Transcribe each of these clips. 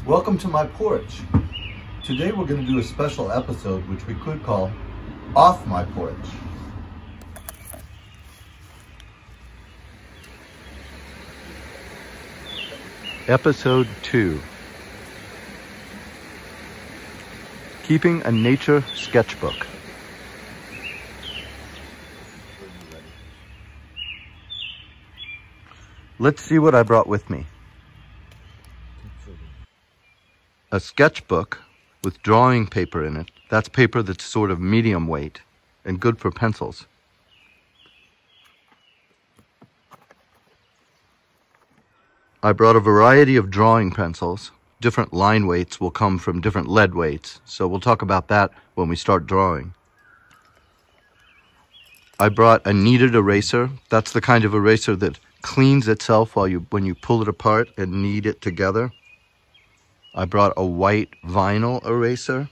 Welcome to my porch. Today we're going to do a special episode which we could call Off My Porch. Episode 2. Keeping a nature sketchbook. Let's see what I brought with me. A sketchbook with drawing paper in it. That's paper that's sort of medium weight and good for pencils. I brought a variety of drawing pencils. Different line weights will come from different lead weights, so we'll talk about that when we start drawing. I brought a kneaded eraser. That's the kind of eraser that cleans itself when you pull it apart and knead it together. I brought a white vinyl eraser,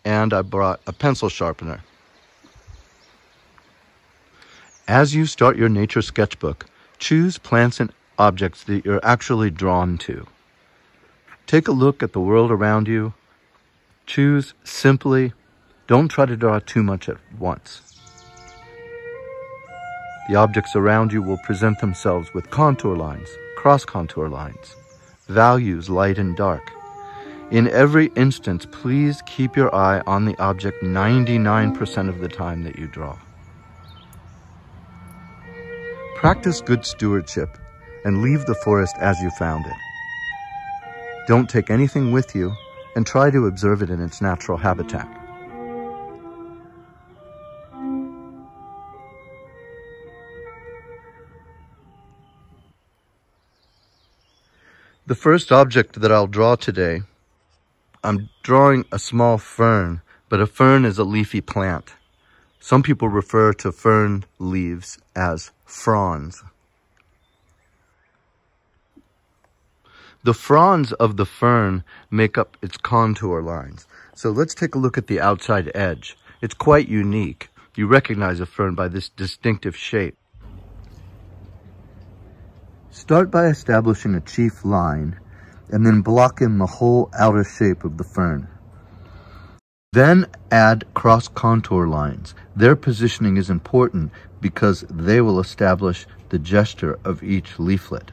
and I brought a pencil sharpener. As you start your nature sketchbook, choose plants and objects that you're actually drawn to. Take a look at the world around you. Choose simply. Don't try to draw too much at once. The objects around you will present themselves with contour lines, cross-contour lines, values light and dark. In every instance, please keep your eye on the object 99% of the time that you draw. Practice good stewardship and leave the forest as you found it. Don't take anything with you and try to observe it in its natural habitat. The first object that I'll draw today, I'm drawing a small fern, but a fern is a leafy plant. Some people refer to fern leaves as fronds. The fronds of the fern make up its contour lines. So let's take a look at the outside edge. It's quite unique. You recognize a fern by this distinctive shape. Start by establishing a chief line and then block in the whole outer shape of the fern. Then add cross-contour lines. Their positioning is important because they will establish the gesture of each leaflet.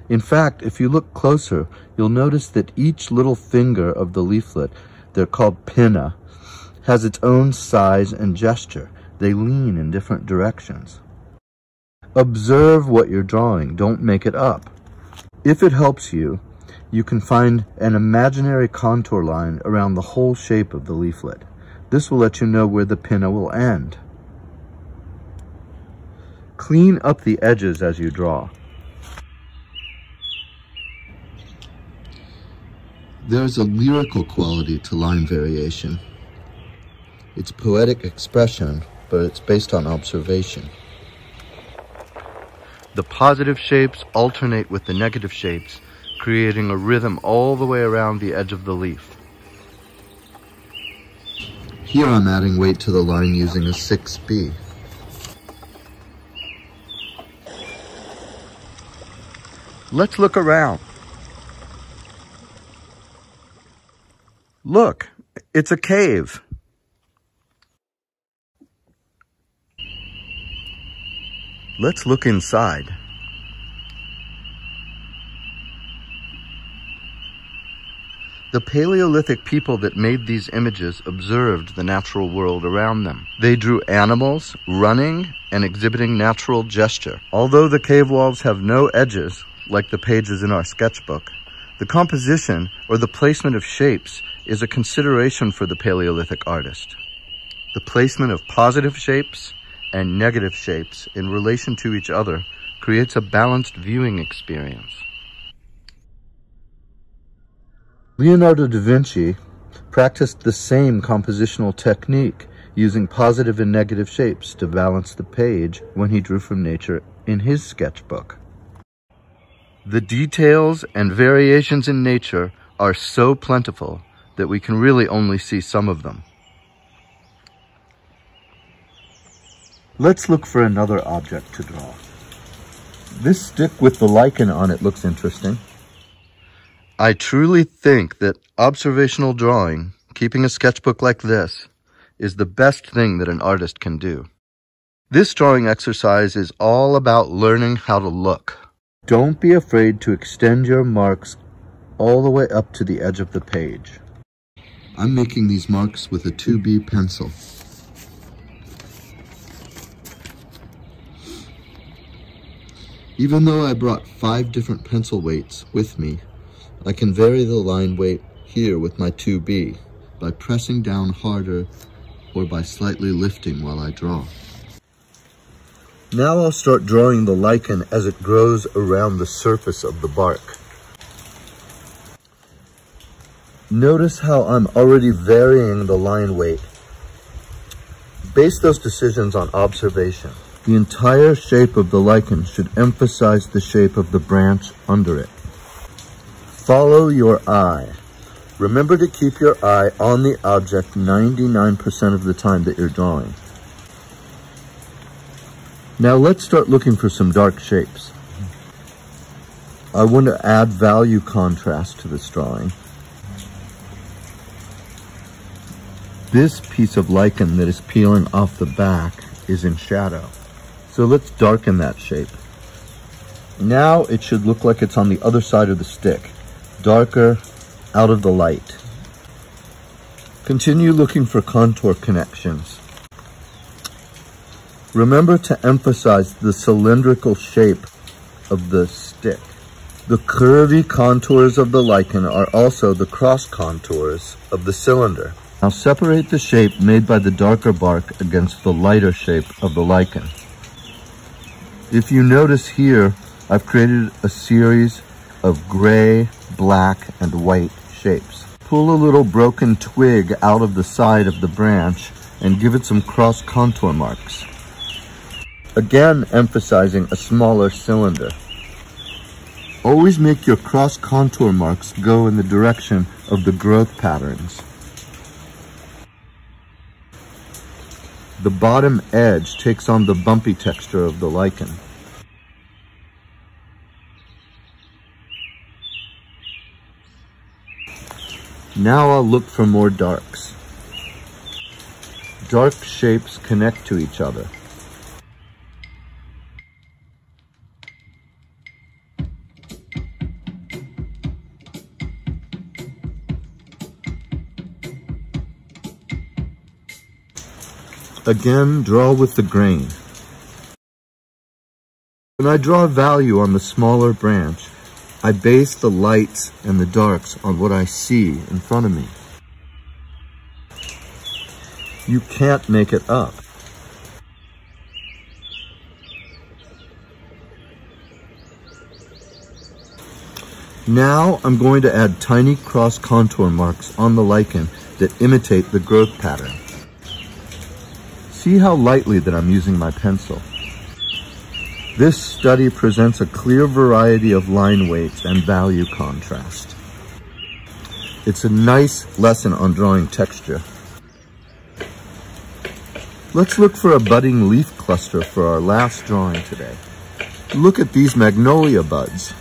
In fact, if you look closer, you'll notice that each little finger of the leaflet, they're called pinna, has its own size and gesture. They lean in different directions. Observe what you're drawing. Don't make it up. If it helps you, you can find an imaginary contour line around the whole shape of the leaflet. This will let you know where the pinna will end. Clean up the edges as you draw. There's a lyrical quality to line variation. It's poetic expression, but it's based on observation. The positive shapes alternate with the negative shapes, creating a rhythm all the way around the edge of the leaf. Here I'm adding weight to the line using a 6B. Let's look around. Look, it's a cave. Let's look inside. The Paleolithic people that made these images observed the natural world around them. They drew animals running and exhibiting natural gesture. Although the cave walls have no edges, like the pages in our sketchbook, The composition or the placement of shapes is a consideration for the Paleolithic artist. The placement of positive shapes and negative shapes in relation to each other creates a balanced viewing experience. Leonardo da Vinci practiced the same compositional technique using positive and negative shapes to balance the page when he drew from nature in his sketchbook. The details and variations in nature are so plentiful that we can really only see some of them. Let's look for another object to draw. This stick with the lichen on it looks interesting. I truly think that observational drawing, keeping a sketchbook like this, is the best thing that an artist can do. This drawing exercise is all about learning how to look. Don't be afraid to extend your marks all the way up to the edge of the page. I'm making these marks with a 2B pencil. Even though I brought 5 different pencil weights with me, I can vary the line weight here with my 2B by pressing down harder or by slightly lifting while I draw. Now I'll start drawing the lichen as it grows around the surface of the bark. Notice how I'm already varying the line weight. Base those decisions on observation. The entire shape of the lichen should emphasize the shape of the branch under it. Follow your eye. Remember to keep your eye on the object 99% of the time that you're drawing. Now let's start looking for some dark shapes. I want to add value contrast to this drawing. This piece of lichen that is peeling off the back is in shadow. So let's darken that shape. Now it should look like it's on the other side of the stick, darker, out of the light. Continue looking for contour connections. Remember to emphasize the cylindrical shape of the stick. The curvy contours of the lichen are also the cross contours of the cylinder. Now separate the shape made by the darker bark against the lighter shape of the lichen. If you notice here, I've created a series of gray, black, and white shapes. Pull a little broken twig out of the side of the branch and give it some cross contour marks. Again, emphasizing a smaller cylinder. Always make your cross contour marks go in the direction of the growth patterns. The bottom edge takes on the bumpy texture of the lichen. Now I'll look for more darks. Dark shapes connect to each other. Again, draw with the grain. When I draw value on the smaller branch, I base the lights and the darks on what I see in front of me. You can't make it up. Now I'm going to add tiny cross contour marks on the lichen that imitate the growth pattern. See how lightly that I'm using my pencil. This study presents a clear variety of line weights and value contrast. It's a nice lesson on drawing texture. Let's look for a budding leaf cluster for our last drawing today. Look at these magnolia buds.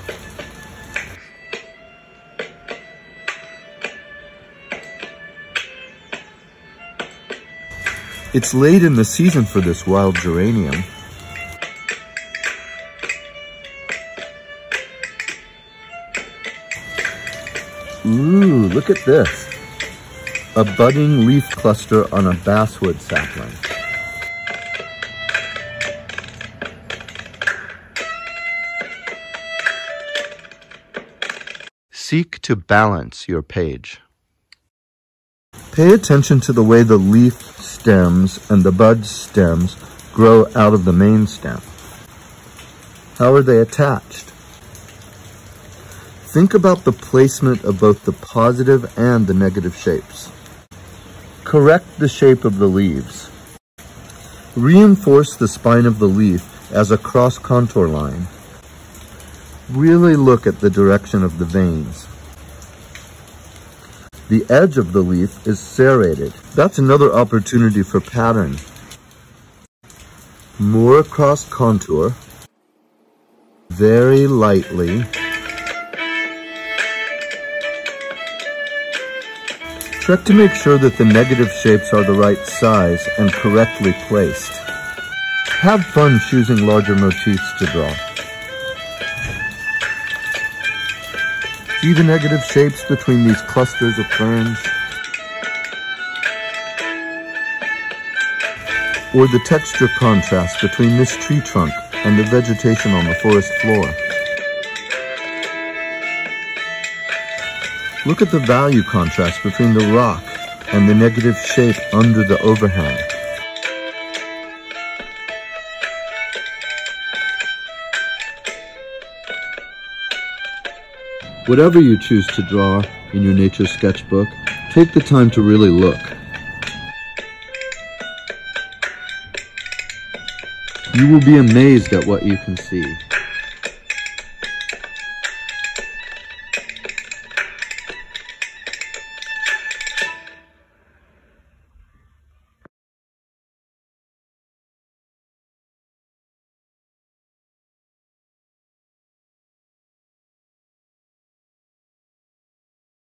It's late in the season for this wild geranium. Ooh, look at this. A budding leaf cluster on a basswood sapling. seek to balance your page. Pay attention to the way the leaf stems and the bud stems grow out of the main stem. How are they attached? Think about the placement of both the positive and the negative shapes. Correct the shape of the leaves. Reinforce the spine of the leaf as a cross-contour line. Really look at the direction of the veins. The edge of the leaf is serrated. That's another opportunity for pattern. More cross-contour. Very lightly. Check to make sure that the negative shapes are the right size and correctly placed. Have fun choosing larger motifs to draw. See the negative shapes between these clusters of ferns? Or the texture contrast between this tree trunk and the vegetation on the forest floor? Look at the value contrast between the rock and the negative shape under the overhang. Whatever you choose to draw in your nature sketchbook, take the time to really look. You will be amazed at what you can see.